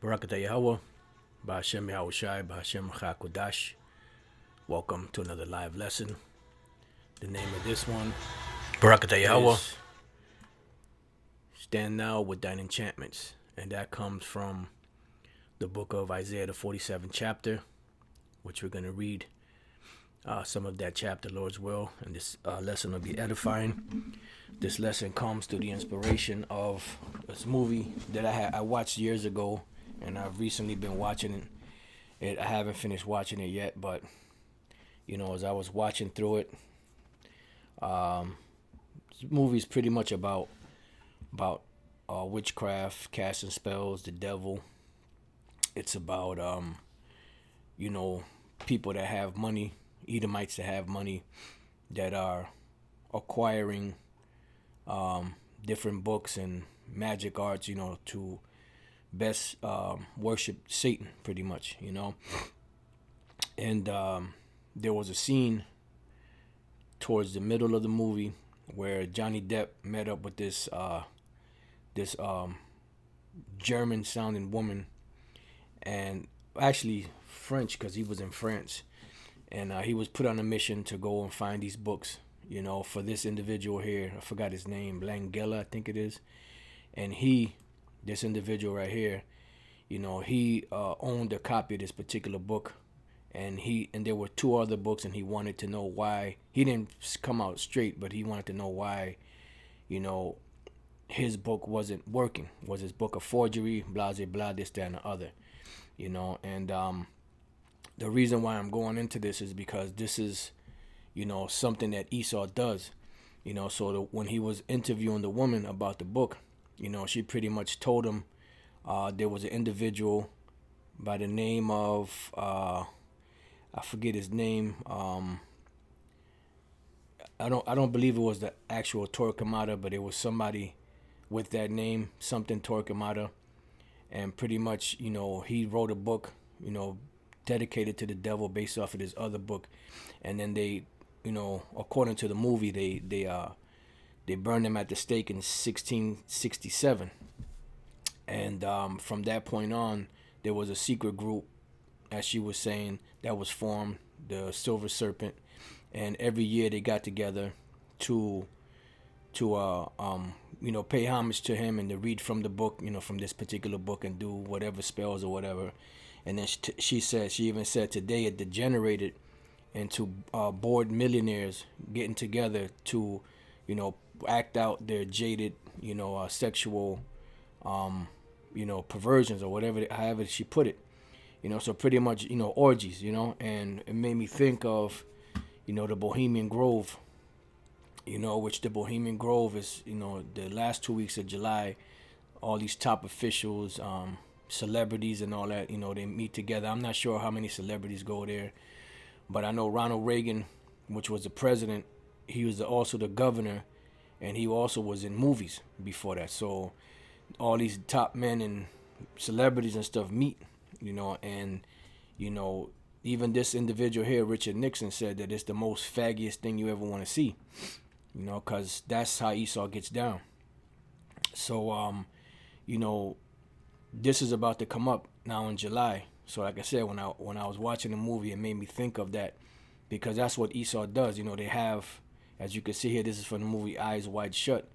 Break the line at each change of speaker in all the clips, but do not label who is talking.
Barakata Yahweh, Ba'ashem Yahushai, Ba'ashem Chakodash. Welcome to another live lesson. The name of this one, Barakata Yahweh, is Stand Now with Thine Enchantments. And that comes from the book of Isaiah, the 47th chapter, which we're going to read some of that chapter, Lord's will. And this lesson will be edifying. This lesson comes through the inspiration of this movie that I watched years ago, and I've recently been watching it. I haven't finished watching it yet, but as I was watching through it, this movie's pretty much about witchcraft, casting spells, the devil. It's about people that have money, Edomites that have money, that are acquiring different books and magic arts, to best worship Satan, pretty much, And there was a scene towards the middle of the movie where Johnny Depp met up with this German-sounding woman, and actually French, because he was in France, and he was put on a mission to go and find these books, for this individual here. I forgot his name, Langella, I think it is. And this individual right here, he owned a copy of this particular book, and there were two other books, and he wanted to know why. He didn't come out straight, but he wanted to know why, his book wasn't working. Was his book a forgery? Blah, blah, blah, this, that, and the other, And the reason why I'm going into this is because this is, something that Esau does, So when he was interviewing the woman about the book, she pretty much told him there was an individual by the name of, I forget his name. I don't believe it was the actual Torquemada, but it was somebody with that name, something Torquemada. And pretty much, he wrote a book, dedicated to the devil based off of this other book. And then they, according to the movie, they burned him at the stake in 1667. And from that point on, there was a secret group, as she was saying, that was formed, the Silver Serpent. And every year they got together to pay homage to him and to read from the book, from this particular book, and do whatever spells or whatever. And then she even said today it degenerated into bored millionaires getting together to, act out their jaded, sexual, perversions or whatever, however she put it. So pretty much, orgies, and it made me think of, the Bohemian Grove, which the Bohemian Grove is, the last 2 weeks of July, all these top officials, celebrities and all that, they meet together. I'm not sure how many celebrities go there, but I know Ronald Reagan, which was the president, he was also the governor, and he also was in movies before that. So all these top men and celebrities and stuff meet, and, even this individual here, Richard Nixon, said that it's the most faggiest thing you ever want to see, because that's how Esau gets down. So, this is about to come up now in July. So like I said, when I was watching the movie, it made me think of that, because that's what Esau does. They have, as you can see here, this is from the movie Eyes Wide Shut,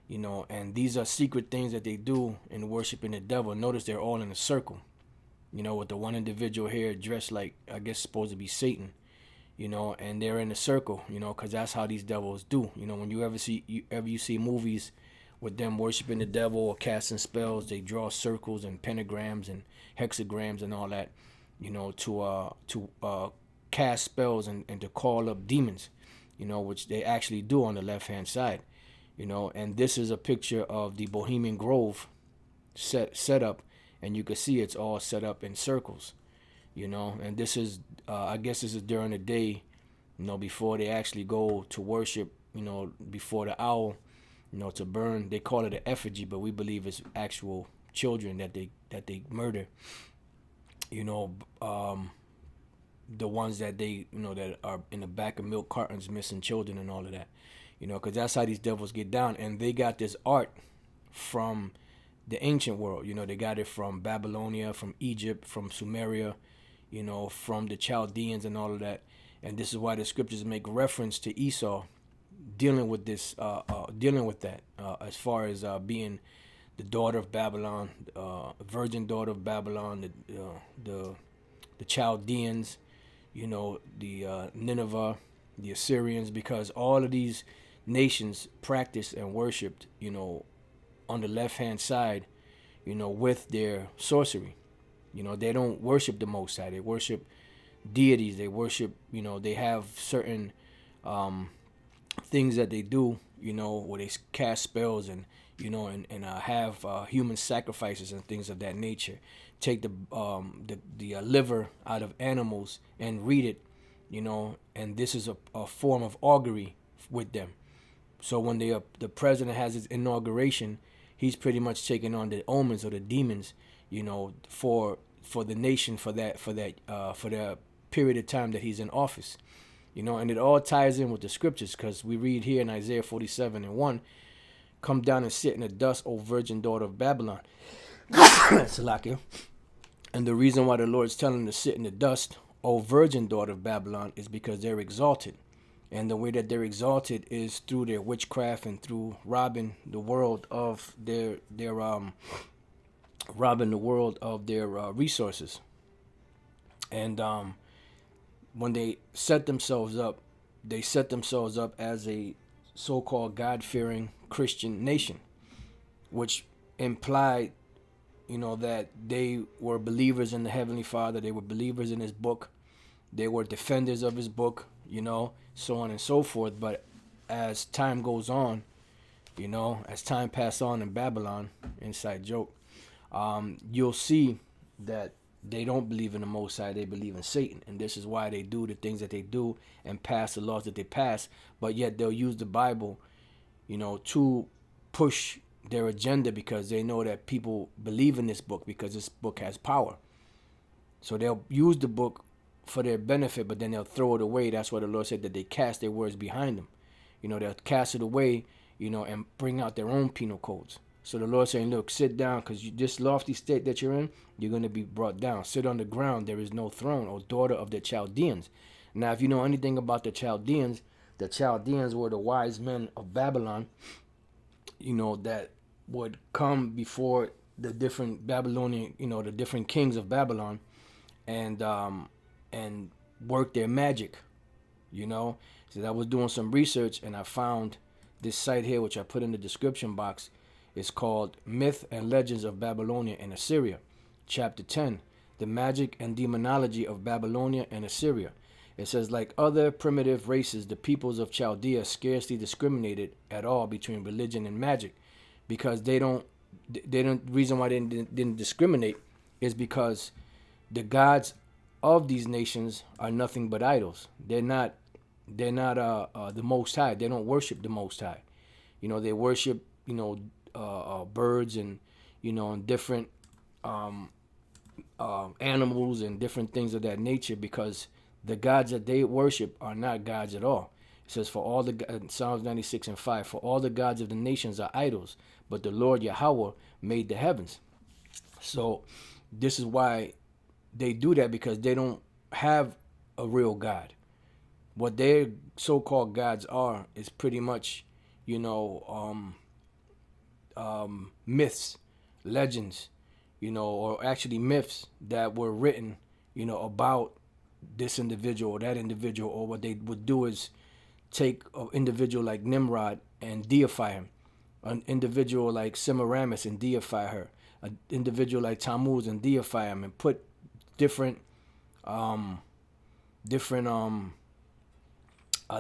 and these are secret things that they do in worshiping the devil. Notice they're all in a circle, with the one individual here dressed like, I guess, supposed to be Satan, and they're in a circle, because that's how these devils do. When you see movies with them worshiping the devil or casting spells, they draw circles and pentagrams and hexagrams and all that, to cast spells and to call up demons, which they actually do on the left-hand side, and this is a picture of the Bohemian Grove set up, and you can see it's all set up in circles, and this is, I guess this is during the day, before they actually go to worship, before the owl, to burn. They call it an effigy, but we believe it's actual children that they murder. The ones that they, that are in the back of milk cartons, missing children and all of that. Because that's how these devils get down. And they got this art from the ancient world. You know, they got it from Babylonia, from Egypt, from Sumeria, you know, from the Chaldeans and all of that. And this is why the scriptures make reference to Esau dealing with this, dealing with that, as far as being the daughter of Babylon, virgin daughter of Babylon, the Chaldeans, you know, the Nineveh, the Assyrians, because all of these nations practiced and worshipped, you know, on the left-hand side, you know, with their sorcery. You know, they don't worship the Most High. They worship deities. They worship, you know, they have certain things that they do, you know, where they cast spells and, you know, and have human sacrifices and things of that nature. Take the liver out of animals and read it, you know, and this is a form of augury with them. So when the president has his inauguration, he's pretty much taking on the omens or the demons, you know, for the nation for the period of time that he's in office, you know, and it all ties in with the scriptures, because we read here in Isaiah 47:1, "Come down and sit in the dust, O virgin daughter of Babylon." Salakia. And the reason why the Lord's telling them to sit in the dust, O virgin daughter of Babylon, is because they're exalted. And the way that they're exalted is through their witchcraft and through robbing the world of their resources. And when they set themselves up as a so-called God-fearing Christian nation, which implied, you know, that they were believers in the Heavenly Father, they were believers in his book, they were defenders of his book, you know, so on and so forth. But as time goes on, you know, as time passes on in Babylon, inside joke, you'll see that they don't believe in the Most High, they believe in Satan. And this is why they do the things that they do and pass the laws that they pass. But yet they'll use the Bible, you know, to push their agenda, because they know that people believe in this book, because this book has power. So they'll use the book for their benefit, but then they'll throw it away. That's why the Lord said that they cast their words behind them. You know, they'll cast it away, you know, and bring out their own penal codes. So the Lord saying, look, sit down, because this lofty state that you're in, you're going to be brought down. Sit on the ground. There is no throne, O daughter of the Chaldeans. Now, if you know anything about the Chaldeans were the wise men of Babylon, you know, that would come before the different Babylonian, you know, the different kings of Babylon, and work their magic, you know. So I was doing some research, and I found this site here, which I put in the description box. It's called Myth and Legends of Babylonia and Assyria, Chapter 10, The Magic and Demonology of Babylonia and Assyria. It says, like other primitive races, the peoples of Chaldea scarcely discriminated at all between religion and magic, because they don't. Reason why they didn't discriminate is because the gods of these nations are nothing but idols. They're not the Most High. They don't worship the Most High. You know, they worship, you know, birds and, you know, and different animals and different things of that nature, because the gods that they worship are not gods at all. It says, for all the Psalms 96:5, for all the gods of the nations are idols, but the Lord Yahweh made the heavens. So this is why they do that, because they don't have a real God. What their so-called gods are is pretty much, you know, myths, legends, you know, or actually myths that were written, you know, about this individual or that individual. Or what they would do is take an individual like Nimrod and deify him, an individual like Semiramis and deify her, an individual like Tammuz and deify him, and put different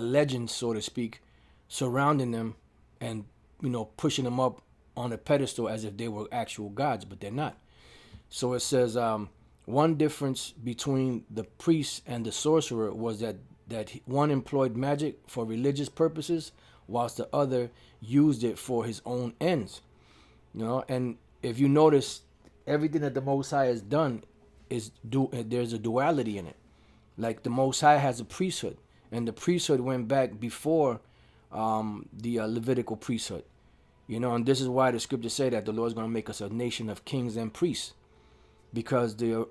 legends, so to speak, surrounding them, and, you know, pushing them up on a pedestal as if they were actual gods, but they're not. So it says, one difference between the priest and the sorcerer was that one employed magic for religious purposes, whilst the other used it for his own ends. You know, and if you notice, everything that the Most High has done there's a duality in it. Like the Most High has a priesthood, and the priesthood went back before the Levitical priesthood. You know, and this is why the scriptures say that the Lord's going to make us a nation of kings and priests, because the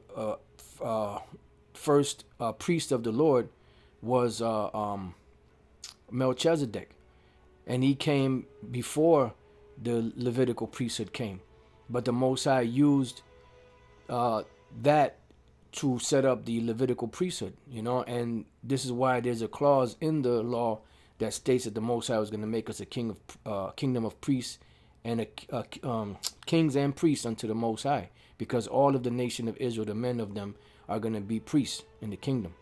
first priest of the Lord was Melchizedek, and he came before the Levitical priesthood came, but the Most High used that to set up the Levitical priesthood, you know, and this is why there's a clause in the law that states that the Most High was going to make us a kingdom of priests and kings and priests unto the Most High, because all of the nation of Israel, the men of them, are going to be priests in the kingdom,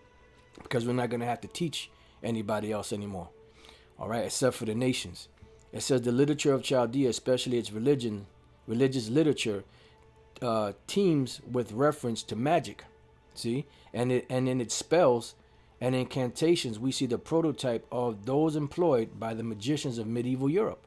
because we're not going to have to teach anybody else anymore, all right, except for the nations. It says the literature of Chaldea, especially its religious literature, teems with reference to magic. See, and in its spells and incantations, we see the prototype of those employed by the magicians of medieval Europe.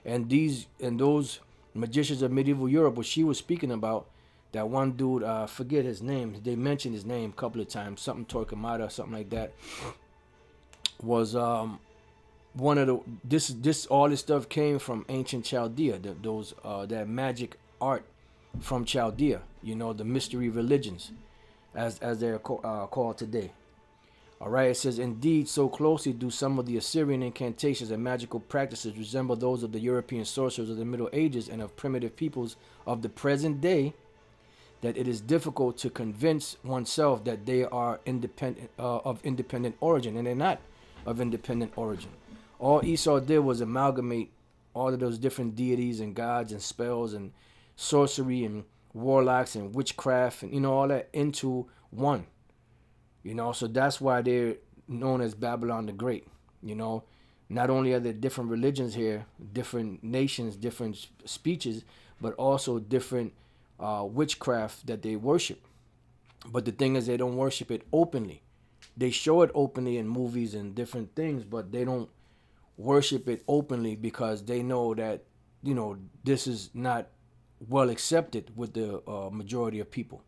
And those magicians of medieval Europe, what she was speaking about, that one dude, forget his name. They mentioned his name a couple of times, something Torquemada, something like that. Was one of the this all this stuff came from ancient Chaldea. That magic art from Chaldea. You know, the mystery religions, as they're called today. All right, it says, indeed, so closely do some of the Assyrian incantations and magical practices resemble those of the European sorcerers of the Middle Ages and of primitive peoples of the present day, that it is difficult to convince oneself that they are of independent origin, and they're not of independent origin. All Esau did was amalgamate all of those different deities and gods and spells and sorcery and warlocks and witchcraft and, you know, all that into one. You know, so that's why they're known as Babylon the Great. You know, not only are there different religions here, different nations, different speeches, but also different witchcraft that they worship. But the thing is, they don't worship it openly. They show it openly in movies and different things, but they don't worship it openly because they know that, you know, this is not well accepted with the majority of people.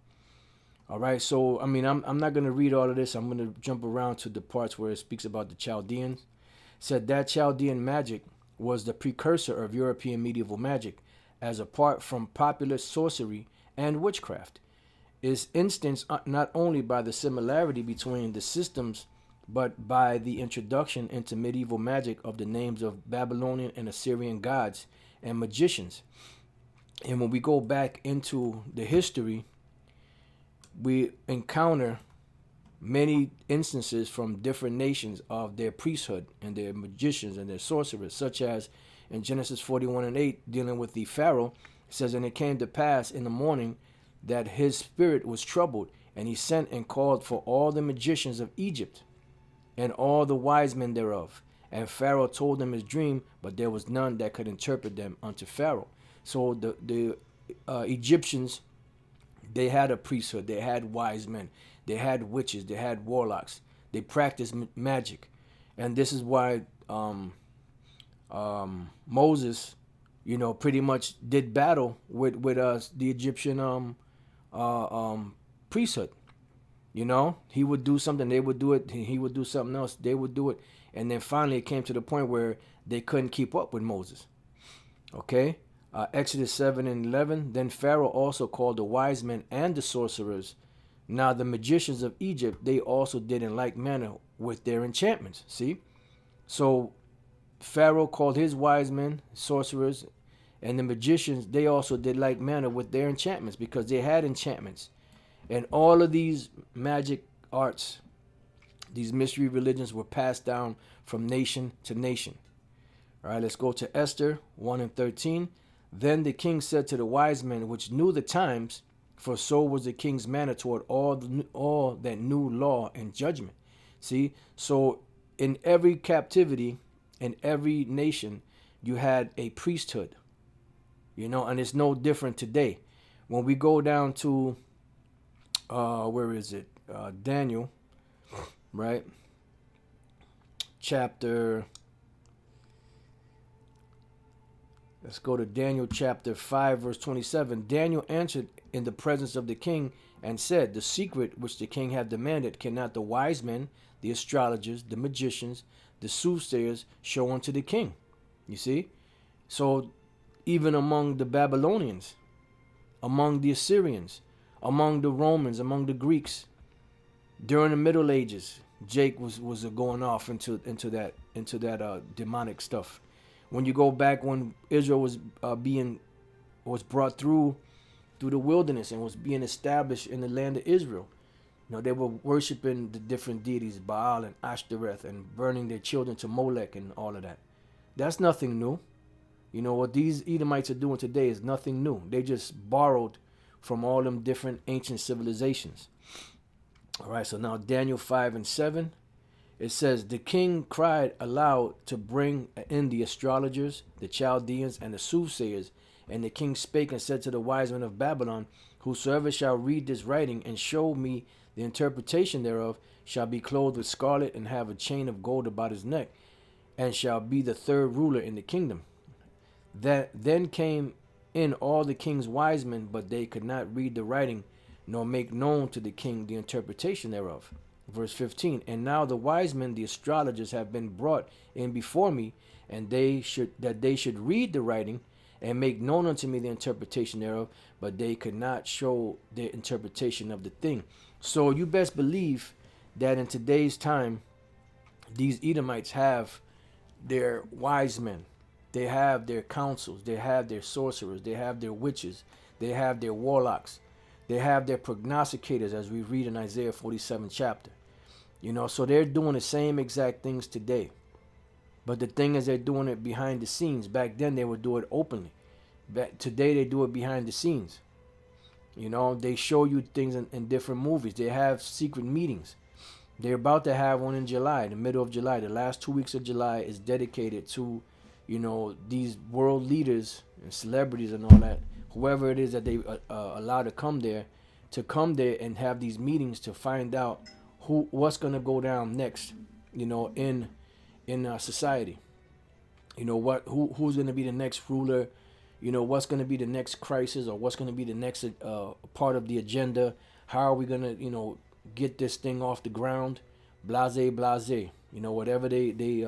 All right, so I mean, I'm not going to read all of this. I'm going to jump around to the parts where it speaks about the Chaldeans. It said that Chaldean magic was the precursor of European medieval magic, as apart from popular sorcery and witchcraft, is instanced not only by the similarity between the systems, but by the introduction into medieval magic of the names of Babylonian and Assyrian gods and magicians. And when we go back into the history, we encounter many instances from different nations of their priesthood and their magicians and their sorcerers, such as in Genesis 41:8, dealing with the Pharaoh. It says, and it came to pass in the morning that his spirit was troubled, and he sent and called for all the magicians of Egypt and all the wise men thereof. And Pharaoh told them his dream, but there was none that could interpret them unto Pharaoh. So the Egyptians, they had a priesthood, they had wise men, they had witches, they had warlocks, they practiced magic. And this is why Moses, you know, pretty much did battle with the Egyptian priesthood. You know, he would do something, they would do it, he would do something else, they would do it. And then finally it came to the point where they couldn't keep up with Moses. Okay? Exodus 7:11, then Pharaoh also called the wise men and the sorcerers. Now the magicians of Egypt, they also did in like manner with their enchantments. See? So Pharaoh called his wise men, sorcerers, and the magicians, they also did like manner with their enchantments, because they had enchantments. And all of these magic arts, these mystery religions, were passed down from nation to nation. All right, let's go to Esther 1:13. Then the king said to the wise men which knew the times, for so was the king's manner toward all that knew law and judgment. See, so in every captivity, in every nation, you had a priesthood, you know, and it's no different today. When we go down to, where is it? Daniel, right? Let's go to Daniel chapter 5, verse 27. Daniel answered in the presence of the king and said, the secret which the king hath demanded cannot the wise men, the astrologers, the magicians, the soothsayers show unto the king. You see? So even among the Babylonians, among the Assyrians, among the Romans, among the Greeks. During the Middle Ages, Jake was going off into that demonic stuff. When you go back when Israel was brought through the wilderness and was being established in the land of Israel, they were worshiping the different deities, Baal and Ashtoreth, and burning their children to Molech and all of that. That's nothing new. What these Edomites are doing today is nothing new. They just borrowed from all them different ancient civilizations. All right, so now Daniel 5:7, it says, the king cried aloud to bring in the astrologers, the Chaldeans, and the soothsayers. And the king spake and said to the wise men of Babylon, whosoever shall read this writing and show me the interpretation thereof shall be clothed with scarlet and have a chain of gold about his neck, and shall be the third ruler in the kingdom. Then came in all the king's wise men, but they could not read the writing, nor make known to the king the interpretation thereof. Verse 15, and now the wise men, the astrologers, have been brought in before me, and they should read the writing and make known unto me the interpretation thereof, but they could not show their interpretation of the thing. So you best believe that in today's time, these Edomites have their wise men. They have their councils, they have their sorcerers, they have their witches, they have their warlocks, they have their prognosticators, as we read in Isaiah 47 chapter. So they're doing the same exact things today. But the thing is, they're doing it behind the scenes. Back then, they would do it openly. Today, they do it behind the scenes. They show you things in different movies. They have secret meetings. They're about to have one in July, the middle of July. The last 2 weeks of July is dedicated to these world leaders and celebrities and all that, whoever it is that they allow to come there and have these meetings to find out what's going to go down next, in society. Who's going to be the next ruler, what's going to be the next crisis, or what's going to be the next part of the agenda. How are we going to, get this thing off the ground? Blase, whatever they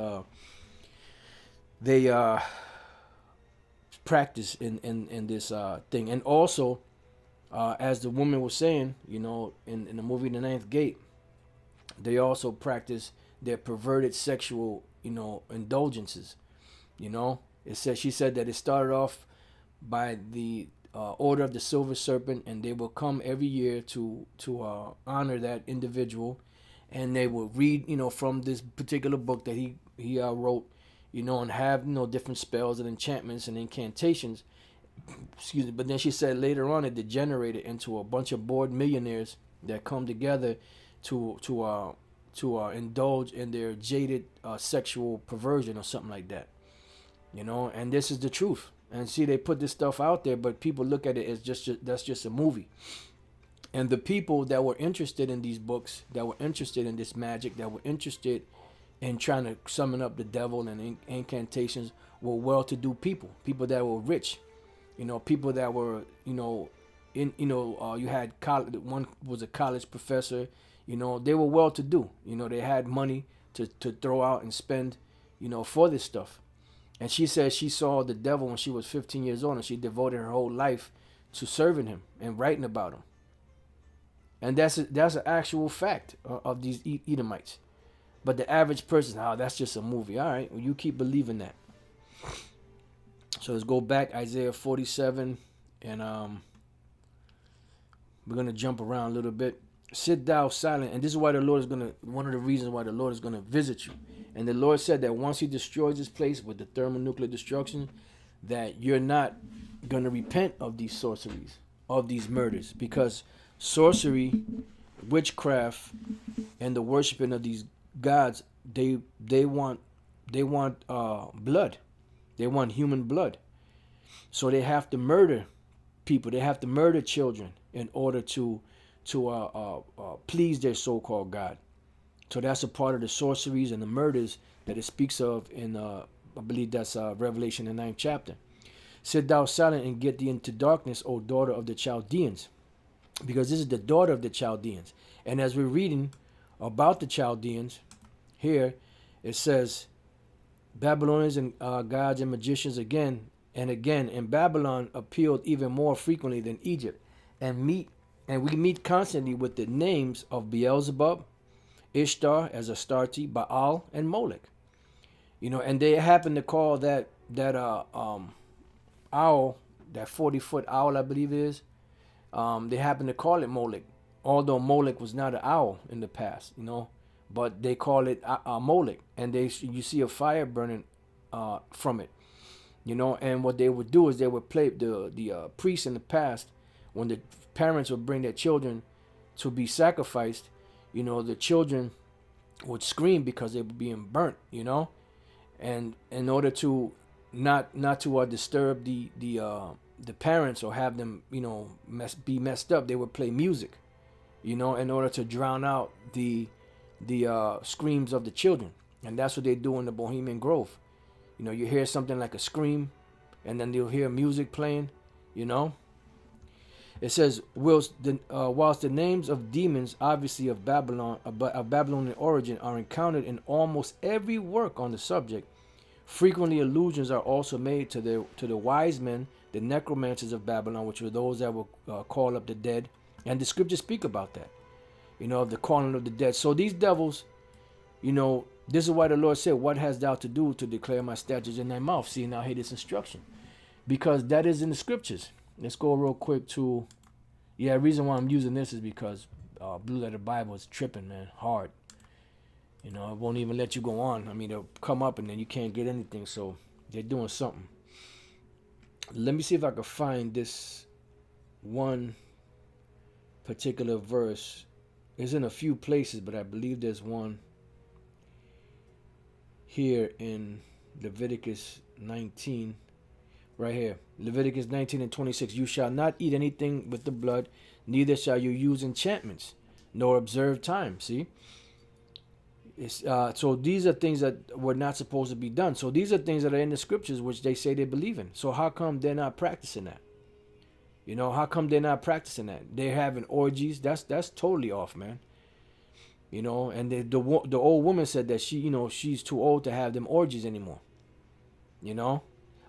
practice in this thing. And also, as the woman was saying, in the movie The Ninth Gate, they also practice their perverted sexual, indulgences. She said that it started off by the order of the silver serpent, and they will come every year to honor that individual, and they will read, from this particular book that he wrote, and have, different spells and enchantments and incantations. Excuse me. But then she said later on it degenerated into a bunch of bored millionaires that come together to indulge in their jaded sexual perversion or something like that. And this is the truth. And see, they put this stuff out there, but people look at it as that's just a movie. And the people that were interested in these books, that were interested in this magic, that were interested in trying to summon up the devil and incantations, were well-to-do people that were rich, people that were, you had college. One was a college professor, they were well-to-do, they had money to throw out and spend, for this stuff. And she said she saw the devil when she was 15 years old, and she devoted her whole life to serving him and writing about him. And that's an actual fact of these Edomites. But the average person, that's just a movie. All right, well, you keep believing that. So let's go back, Isaiah 47, and we're going to jump around a little bit. Sit thou silent. And this is why the Lord is one of the reasons why the Lord is going to visit you. And the Lord said that once he destroys this place with the thermonuclear destruction, that you're not going to repent of these sorceries, of these murders. Because sorcery, witchcraft, and the worshiping of these gods, they want blood. They want human blood. So they have to murder people. They have to murder children in order to please their so-called God. So that's a part of the sorceries and the murders that it speaks of in, I believe that's Revelation, the 9th chapter. Sit thou silent and get thee into darkness, O daughter of the Chaldeans. Because this is the daughter of the Chaldeans. And as we're reading about the Chaldeans, here it says, Babylonians and gods and magicians, again, and again in Babylon appealed even more frequently than Egypt, and we meet constantly with the names of Beelzebub, Ishtar as Astarte, Baal, and Molech. And they happen to call that owl, that 40-foot owl, I believe it is. They happen to call it Molech, although Molech was not an owl in the past, but they call it Molech, and you see a fire burning from it, And what they would do is they would play the priests in the past, when the parents would bring their children to be sacrificed, the children would scream because they were being burnt, and in order to not to disturb the parents or have them be messed up, they would play music, in order to drown out the screams of the children. And that's what they do in the Bohemian Grove. You hear something like a scream, and then you'll hear music playing. It says, whilst the names of demons, obviously of Babylonian origin, are encountered in almost every work on the subject, frequently allusions are also made to the wise men, the necromancers of Babylon, which were those that will call up the dead, and the scriptures speak about that, of the calling of the dead. So these devils, this is why the Lord said, "What hast thou to do to declare my statutes in thy mouth? See, now hear this instruction," because that is in the scriptures. Let's go real quick to, the reason why I'm using this is because Blue Letter Bible is tripping, man, hard. It won't even let you go on. I mean, it'll come up and then you can't get anything. So they're doing something. Let me see if I can find this one particular verse. It's in a few places, but I believe there's one here in Leviticus 19. Right here, Leviticus 19:26. You shall not eat anything with the blood, neither shall you use enchantments, nor observe time. See? So these are things that were not supposed to be done. So these are things that are in the scriptures, which they say they believe in. So how come they're not practicing that? How come they're not practicing that? They're having orgies. That's totally off, man. And the old woman said that she's too old to have them orgies anymore.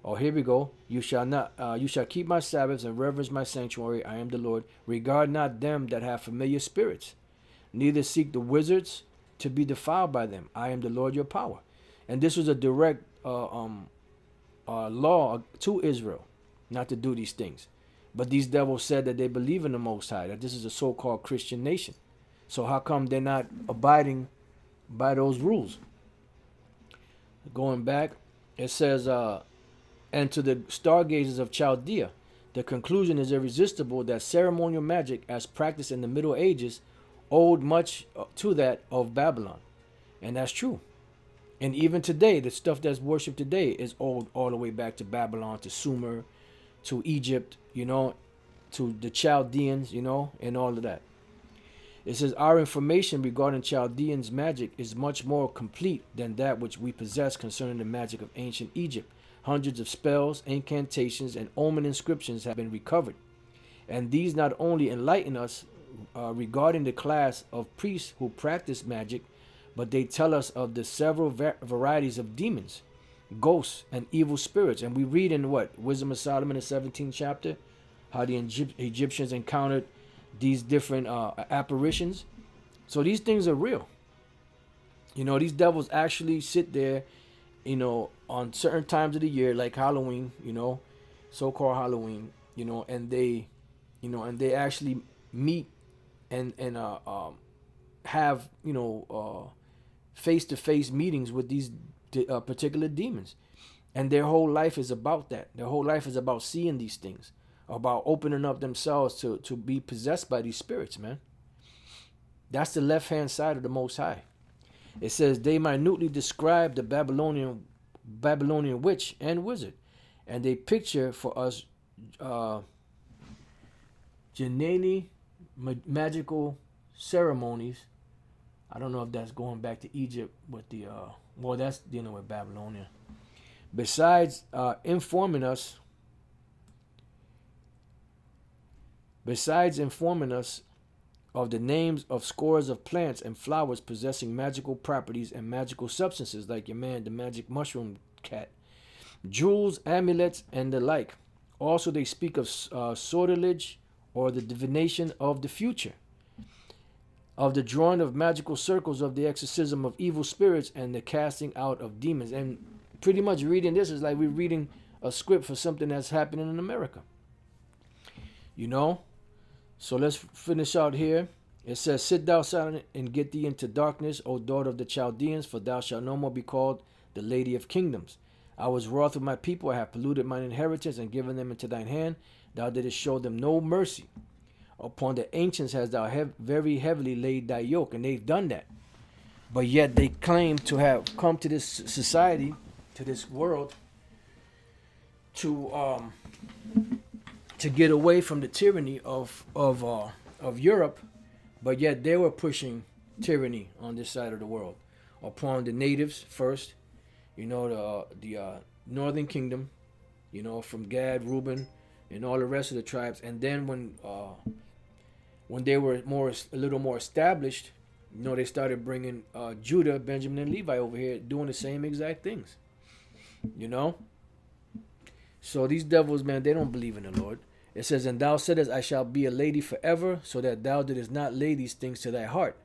Oh, here we go. You shall keep my Sabbaths and reverence my sanctuary. I am the Lord. Regard not them that have familiar spirits, neither seek the wizards to be defiled by them. I am the Lord your power. And this was a direct law to Israel, not to do these things. But these devils said that they believe in the Most High, that this is a so-called Christian nation. So how come they're not abiding by those rules? Going back, it says, and to the stargazers of Chaldea, the conclusion is irresistible that ceremonial magic, as practiced in the Middle Ages, owed much to that of Babylon. And that's true. And even today, the stuff that's worshipped today is owed all the way back to Babylon, to Sumer, to Egypt, to the Chaldeans, and all of that. It says, our information regarding Chaldeans' magic is much more complete than that which we possess concerning the magic of ancient Egypt. Hundreds of spells, incantations, and omen inscriptions have been recovered. And these not only enlighten us regarding the class of priests who practice magic, but they tell us of the several varieties of demons, ghosts, and evil spirits. And we read in Wisdom of Solomon, the 17th chapter, how the Egyptians encountered these different apparitions. So these things are real. These devils actually sit there, on certain times of the year, like Halloween, so-called Halloween, and they actually meet and have, face-to-face meetings with these particular demons. And their whole life is about that. Their whole life is about seeing these things, about opening up themselves to be possessed by these spirits, man. That's the left-hand side of the Most High. It says they minutely describe the Babylonian witch and wizard, and they picture for us Janani magical ceremonies. I don't know if that's going back to Egypt with the that's dealing with Babylonia. Besides informing us of the names of scores of plants and flowers possessing magical properties and magical substances, like the magic mushroom cat, jewels, amulets, and the like. Also, they speak of sortilege, or the divination of the future, of the drawing of magical circles, of the exorcism of evil spirits, and the casting out of demons. And pretty much reading this is like we're reading a script for something that's happening in America. You know? So let's finish out here. It says, sit thou silent and get thee into darkness, O daughter of the Chaldeans, for thou shalt no more be called the lady of kingdoms. I was wroth with my people, I have polluted mine inheritance and given them into thine hand. Thou didst show them no mercy. Upon the ancients hast thou very heavily laid thy yoke, and they've done that. But yet they claim to have come to this society, to this world, to get away from the tyranny of Europe, but yet they were pushing tyranny on this side of the world upon the natives first. You know, the northern kingdom, you know, from Gad, Reuben, and all the rest of the tribes. And then when they were a little more established, you know, they started bringing Judah, Benjamin, and Levi over here doing the same exact things. You know? So these devils, man, they don't believe in the Lord. It says, and thou saidest, I shall be a lady forever, so that thou didst not lay these things to thy heart,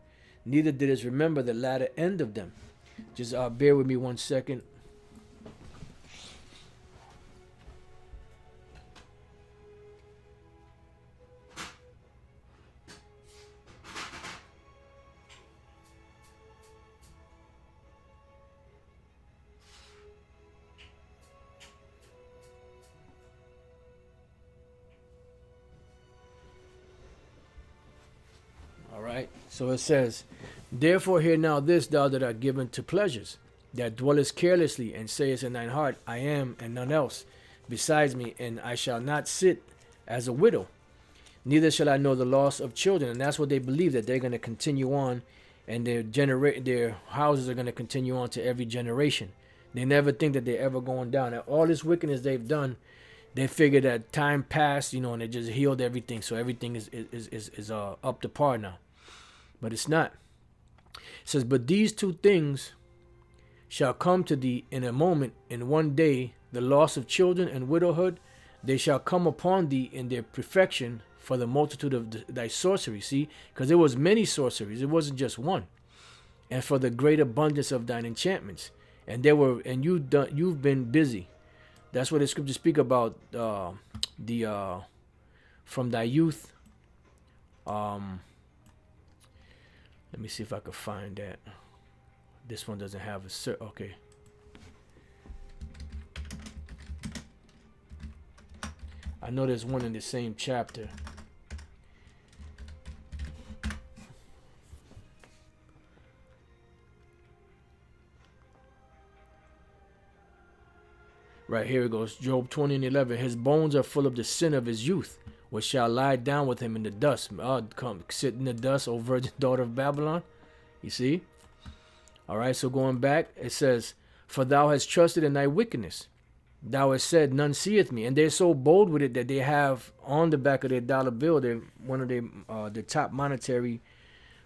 neither didst remember the latter end of them. Just bear with me 1 second. All right. So it says, therefore hear now this, thou that art given to pleasures, that dwellest carelessly, and sayest in thine heart, I am, and none else besides me, and I shall not sit as a widow, neither shall I know the loss of children. And that's what they believe, that they're going to continue on, and their houses are going to continue on to every generation. They never think that they're ever going down. And all this wickedness they've done, they figure that time passed, you know, and it just healed everything, so everything is up to par now. But it's not. It says, but these two things shall come to thee in a moment, in one day, the loss of children and widowhood. They shall come upon thee in their perfection for the multitude of thy sorcery. See, because there was many sorceries, it wasn't just one. And for the great abundance of thine enchantments, and you've been busy. That's what the scriptures speak about. From thy youth. Let me see if I can find that. This one doesn't have a okay. I know there's one in the same chapter. Right, here it goes. Job 20:11. His bones are full of the sin of his youth, which shall lie down with him in the dust. Come sit in the dust, O virgin daughter of Babylon. You see? All right, so going back, it says, for thou hast trusted in thy wickedness. Thou hast said, none seeth me. And they're so bold with it that they have on the back of their dollar bill, one of the top monetary,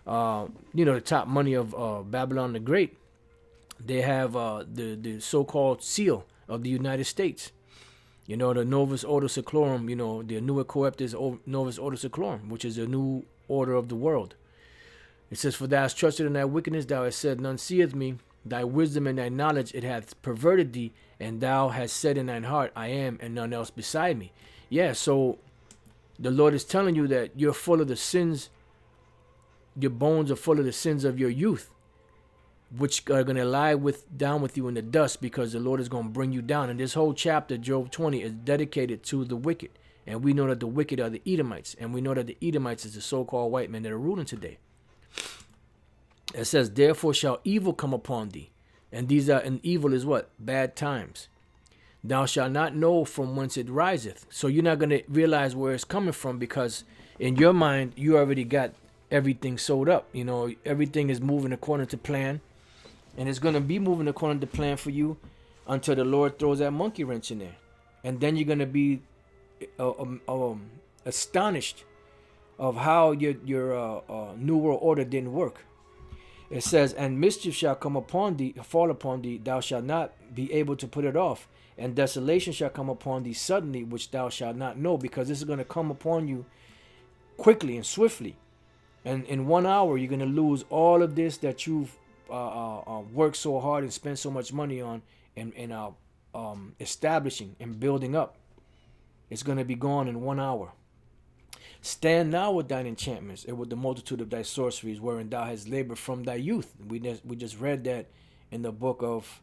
the top money of Babylon the Great. They have the so-called seal of the United States. You know, the Novus Ordo Seclorum, you know, the Nua Coeptis Novus Ordo Seclorum, which is a new order of the world. It says, for thou hast trusted in thy wickedness, thou hast said, none seeth me. Thy wisdom and thy knowledge, it hath perverted thee, and thou hast said in thine heart, I am, and none else beside me. Yeah, so the Lord is telling you that you're full of the sins, your bones are full of the sins of your youth, which are going to lie down with you in the dust, because the Lord is going to bring you down. And this whole chapter, Job 20, is dedicated to the wicked. And we know that the wicked are the Edomites. And we know that the Edomites is the so-called white men that are ruling today. It says, therefore shall evil come upon thee. And evil is what? Bad times. Thou shalt not know from whence it riseth. So you're not going to realize where it's coming from, because in your mind, you already got everything sewed up. You know, everything is moving according to plan. And it's going to be moving according to plan for you until the Lord throws that monkey wrench in there. And then you're going to be astonished of how your New World Order didn't work. It says, and mischief shall come upon thee, fall upon thee, thou shalt not be able to put it off. And desolation shall come upon thee suddenly, which thou shalt not know, because this is going to come upon you quickly and swiftly. And in 1 hour, you're going to lose all of this that you've worked so hard and spent so much money on and establishing and building up. It's going to be gone in 1 hour. Stand now with thine enchantments and with the multitude of thy sorceries, wherein thou hast labored from thy youth. We just read that in the book of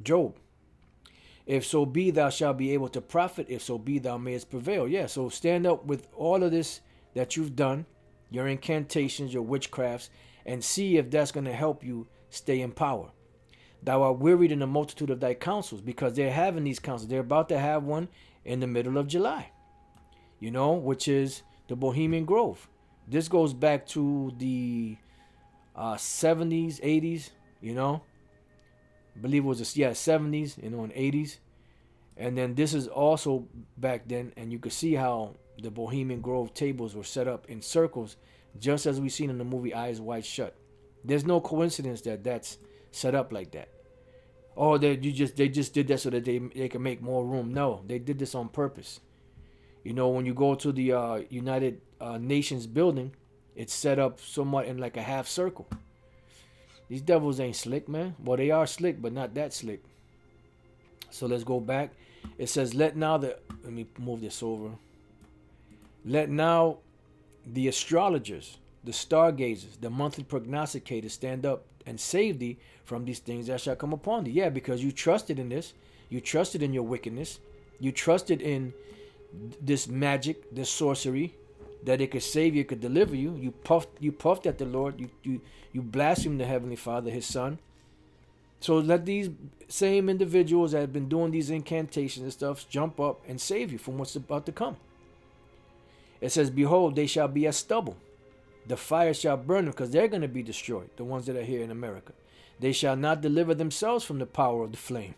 Job. If so be thou shalt be able to profit, if so be thou mayest prevail. Yeah, so stand up with all of this that you've done, your incantations, your witchcrafts, and see if that's going to help you stay in power. Thou art wearied in the multitude of thy counsels, because they're having these councils. They're about to have one in the middle of July, which is the Bohemian Grove. This goes back to the 70s, 80s, I believe it was 70s, and 80s. And then this is also back then, and you could see how the Bohemian Grove tables were set up in circles, just as we've seen in the movie Eyes Wide Shut. There's no coincidence that that's set up like that. Oh, they just did that so that they can make more room. No, they did this on purpose. When you go to the United Nations building, it's set up somewhat in like a half circle. These devils ain't slick, man. Well, they are slick, but not that slick. So let's go back. It says, let me move this over. Let now the astrologers, the stargazers, the monthly prognosticators stand up and save thee from these things that shall come upon thee. Yeah, because you trusted in this. You trusted in your wickedness. You trusted in this magic, this sorcery, that it could save you, it could deliver you. You puffed at the Lord. You blasphemed the Heavenly Father, His Son. So let these same individuals that have been doing these incantations and stuff jump up and save you from what's about to come. It says, behold, they shall be as stubble. The fire shall burn them, because they're going to be destroyed, the ones that are here in America. They shall not deliver themselves from the power of the flame.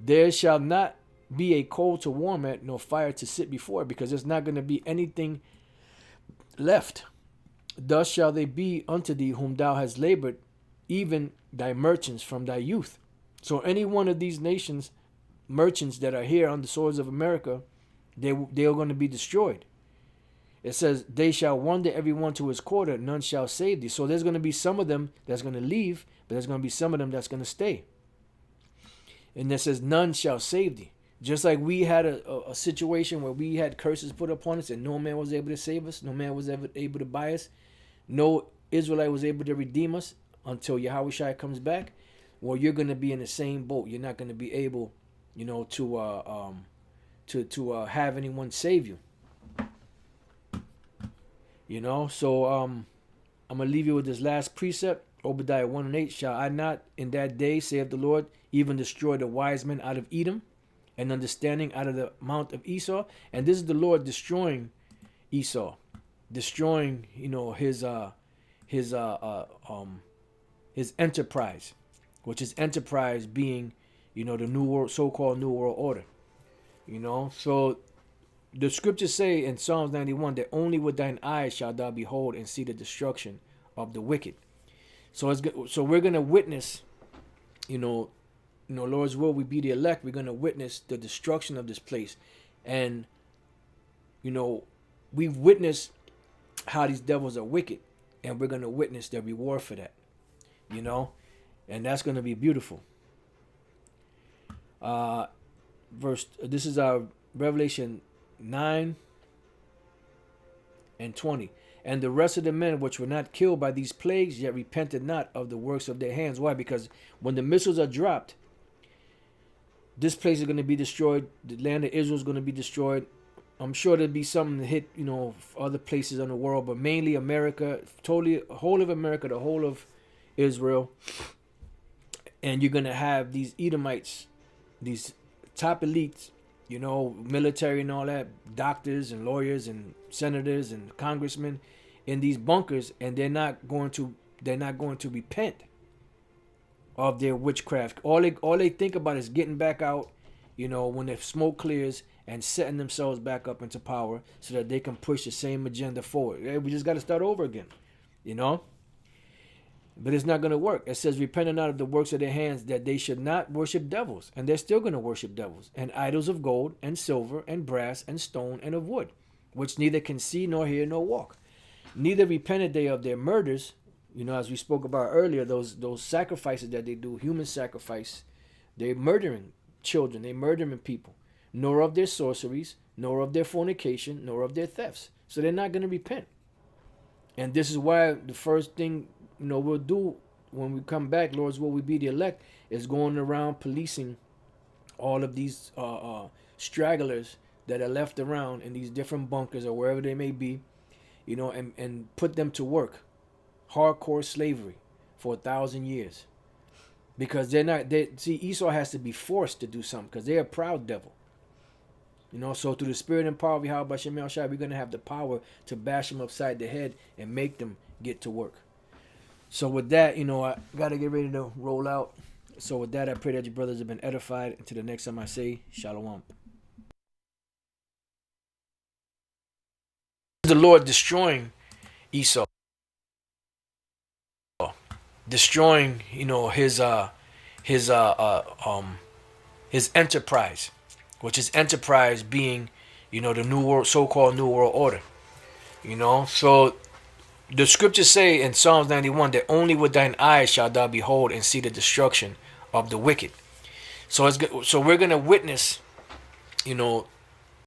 There shall not be a coal to warm at, nor fire to sit before, because there's not going to be anything left. Thus shall they be unto thee whom thou hast labored, even thy merchants from thy youth. So any one of these nations, merchants that are here on the soils of America, they are going to be destroyed. It says, they shall wander every one to his quarter, none shall save thee. So there's going to be some of them that's going to leave, but there's going to be some of them that's going to stay. And it says, none shall save thee. Just like we had a situation where we had curses put upon us and no man was able to save us, no man was ever able to buy us, no Israelite was able to redeem us until Yahushua comes back. Well, you're going to be in the same boat. You're not going to be able, to have anyone save you. So I'm going to leave you with this last precept. Obadiah 1:8, shall I not in that day, saith the Lord, even destroy the wise men out of Edom, and understanding out of the mount of Esau? And this is the Lord destroying Esau, destroying, his enterprise, which is enterprise being, the new world, so-called new world order. So the scriptures say in Psalms 91 that only with thine eyes shalt thou behold and see the destruction of the wicked. So we're gonna witness, Lord's will, we be the elect. We're gonna witness the destruction of this place, and we've witnessed how these devils are wicked, and we're gonna witness their reward for that. And that's gonna be beautiful. This is our Revelation 9 and 20. And the rest of the men which were not killed by these plagues, yet repented not of the works of their hands. Why? Because when the missiles are dropped, this place is going to be destroyed. The land of Israel is going to be destroyed. I'm sure there'll be something to hit, other places in the world, but mainly America, totally, whole of America, the whole of Israel. And you're going to have these Edomites, these top elites, military and all that, doctors and lawyers and senators and congressmen in these bunkers, and they're not going to repent of their witchcraft. All they think about is getting back out, when the smoke clears and setting themselves back up into power so that they can push the same agenda forward. We just got to start over again, you know? But it's not going to work. It says, repenting out of the works of their hands, that they should not worship devils. And they're still going to worship devils, and idols of gold and silver and brass and stone and of wood, which neither can see nor hear nor walk. Neither repented they of their murders, you know, as we spoke about earlier, those sacrifices that they do, human sacrifice. They're murdering children, they're murdering people. Nor of their sorceries, nor of their fornication, nor of their thefts. So they're not going to repent. And this is why the first thing, you know, we'll do when we come back, Lord's will we be the elect, is going around policing all of these stragglers that are left around in these different bunkers or wherever they may be, you know, and put them to work. Hardcore slavery for 1,000 years. Because see, Esau has to be forced to do something because they're a proud devil. You know, so through the spirit and power of Yahweh Bashem El Shai, we're going to have the power to bash them upside the head and make them get to work. So with that, you know, I got to get ready to roll out. So with that, I pray that your brothers have been edified. Until the next time I say, Shalom. The Lord destroying Esau. Destroying, you know, his enterprise, which is enterprise being, you know, the new world, so-called new world order. You know, so the scriptures say in Psalms 91 that only with thine eyes shalt thou behold and see the destruction of the wicked. So we're gonna witness, you know,